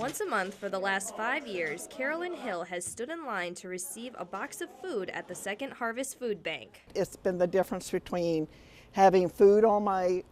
Once a month for the last 5 years, Carolyn Hill has stood in line to receive a box of food at the Second Harvest Food Bank. It's been the difference between having food on my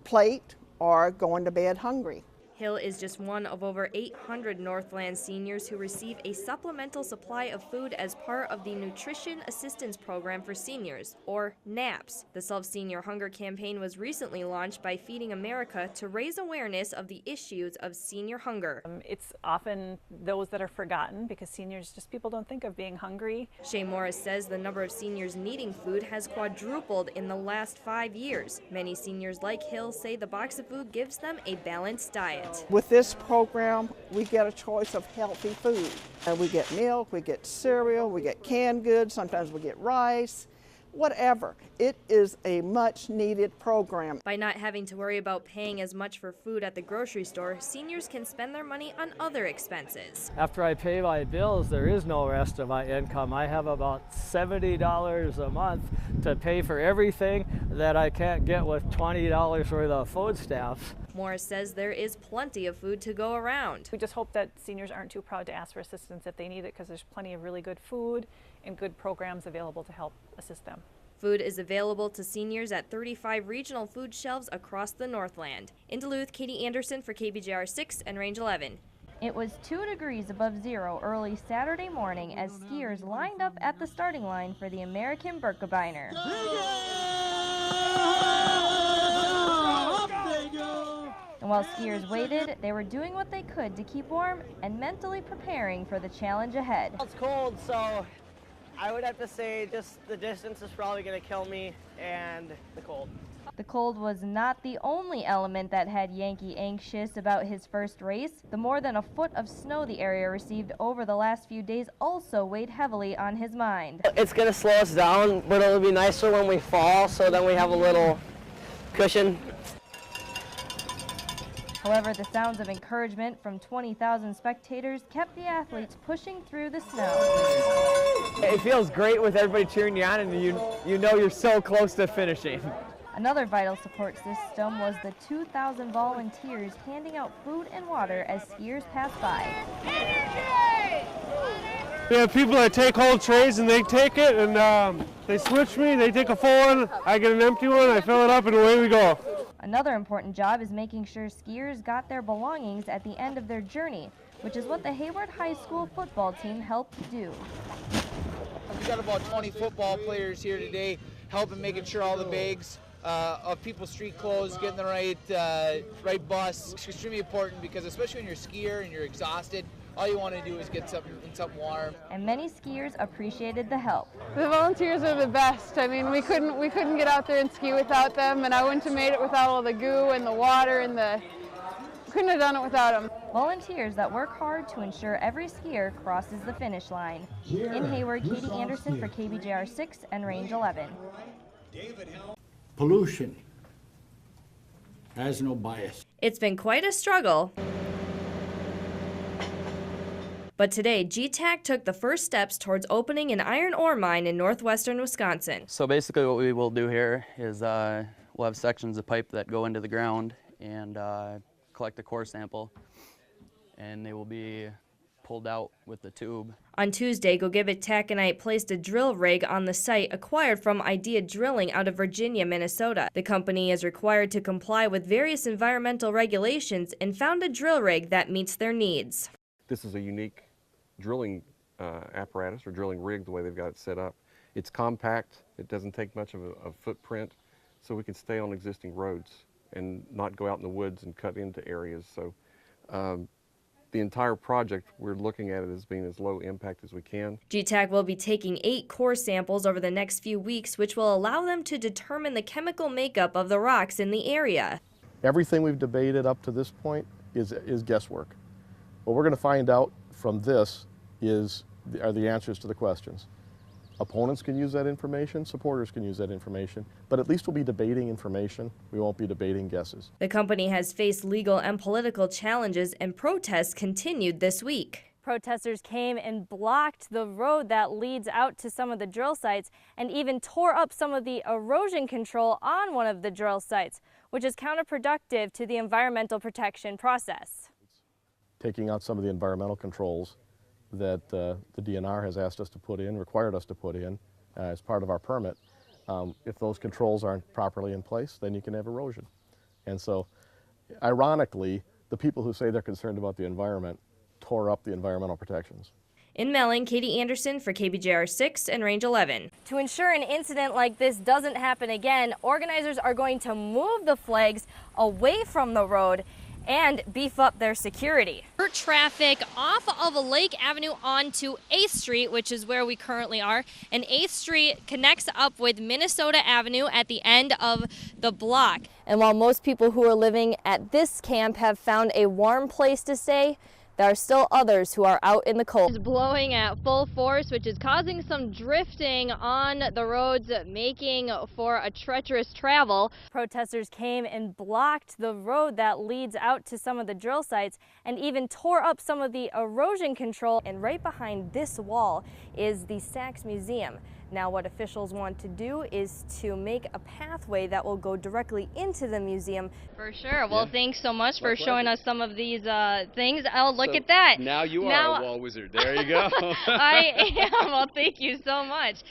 plate or going to bed hungry. Hill is just one of over 800 Northland seniors who receive a supplemental supply of food as part of the Nutrition Assistance Program for Seniors, or NAPS. The Solve Senior Hunger campaign was recently launched by Feeding America to raise awareness of the issues of senior hunger. It's often those that are forgotten because seniors, just people don't think of being hungry. Shay Morris says the number of seniors needing food has quadrupled in the last 5 years. Many seniors like Hill say the box of food gives them a balanced diet. With this program, we get a choice of healthy food. And we get milk, we get cereal, we get canned goods, sometimes we get rice, whatever. It is a much needed program. By not having to worry about paying as much for food at the grocery store, seniors can spend their money on other expenses. After I pay my bills, there is no rest of my income. I have about $70 a month to pay for everything that I can't get with $20 worth of food stamps. Morris says there is plenty of food to go around. We just hope that seniors aren't too proud to ask for assistance if they need it, because there's plenty of really good food and good programs available to help assist them. Food is available to seniors at 35 regional food shelves across the Northland. In Duluth, Katie Anderson for KBJR 6 and Range 11. It was 2 degrees above zero early Saturday morning as skiers lined up at the starting line for the American Birkebeiner. And while skiers waited, they were doing what they could to keep warm and mentally preparing for the challenge ahead. It's cold, so I would have to say just the distance is probably going to kill me, and the cold. The cold was not the only element that had Yankee anxious about his first race. The more than a foot of snow the area received over the last few days also weighed heavily on his mind. It's going to slow us down, but it'll be nicer when we fall, so then we have a little cushion. However, the sounds of encouragement from 20,000 spectators kept the athletes pushing through the snow. It feels great with everybody cheering you on, and you know you're so close to finishing. Another vital support system was the 2,000 volunteers handing out food and water as skiers passed by. We have people that take whole trays and they take it and they switch me, they take a full one, I get an empty one, I fill it up and away we go. Another important job is making sure skiers got their belongings at the end of their journey, which is what the Hayward High School football team helped do. We've got about 20 football players here today helping making sure all the bags of people's street clothes get in the right bus. It's extremely important because especially when you're a skier and you're exhausted, all you want to do is get something warm. And many skiers appreciated the help. The volunteers are the best. I mean, we couldn't get out there and ski without them, and I wouldn't have made it without all the goo and the water and couldn't have done it without them. Volunteers that work hard to ensure every skier crosses the finish line. In Hayward, Katie Anderson for KBJR 6 and Range 11. Pollution has no bias. It's been quite a struggle. But today, GTAC took the first steps towards opening an iron ore mine in northwestern Wisconsin. So basically what we will do here is we'll have sections of pipe that go into the ground and collect a core sample, and they will be pulled out with the tube. On Tuesday, Go Give It Taconite placed a drill rig on the site acquired from Idea Drilling out of Virginia, Minnesota. The company is required to comply with various environmental regulations and found a drill rig that meets their needs. This is a unique drilling apparatus or drilling rig, the way they've got it set up. It's compact, it doesn't take much of a footprint, so we can stay on existing roads and not go out in the woods and cut into areas. So the entire project, we're looking at it as being as low impact as we can. GTAC will be taking 8 core samples over the next few weeks, which will allow them to determine the chemical makeup of the rocks in the area. Everything we've debated up to this point is guesswork. What we're going to find out from this are the answers to the questions. Opponents can use that information, supporters can use that information, but at least we'll be debating information. We won't be debating guesses. The company has faced legal and political challenges, and protests continued this week. Protesters came and blocked the road that leads out to some of the drill sites and even tore up some of the erosion control on one of the drill sites, which is counterproductive to the environmental protection process. taking out some of the environmental controls that the DNR has asked us to put in, required us to put in as part of our permit. If those controls aren't properly in place, then you can have erosion. And so, ironically, the people who say they're concerned about the environment tore up the environmental protections. In Melling, Katie Anderson for KBJR 6 and Range 11. To ensure an incident like this doesn't happen again, organizers are going to move the flags away from the road and beef up their security. Traffic off of Lake Avenue onto 8th Street, which is where we currently are, and 8th Street connects up with Minnesota Avenue at the end of the block. And while most people who are living at this camp have found a warm place to stay, there are still others who are out in the cold. It's blowing at full force, which is causing some drifting on the roads, making for a treacherous travel. Protesters came and blocked the road that leads out to some of the drill sites and even tore up some of the erosion control. And right behind this wall is the Sachs Museum. Now what officials want to do is to make a pathway that will go directly into the museum. For sure. Well, thanks so much for showing us some of these things. Oh, look at that. Now you are a wall wizard. There you go. I am. Well, thank you so much.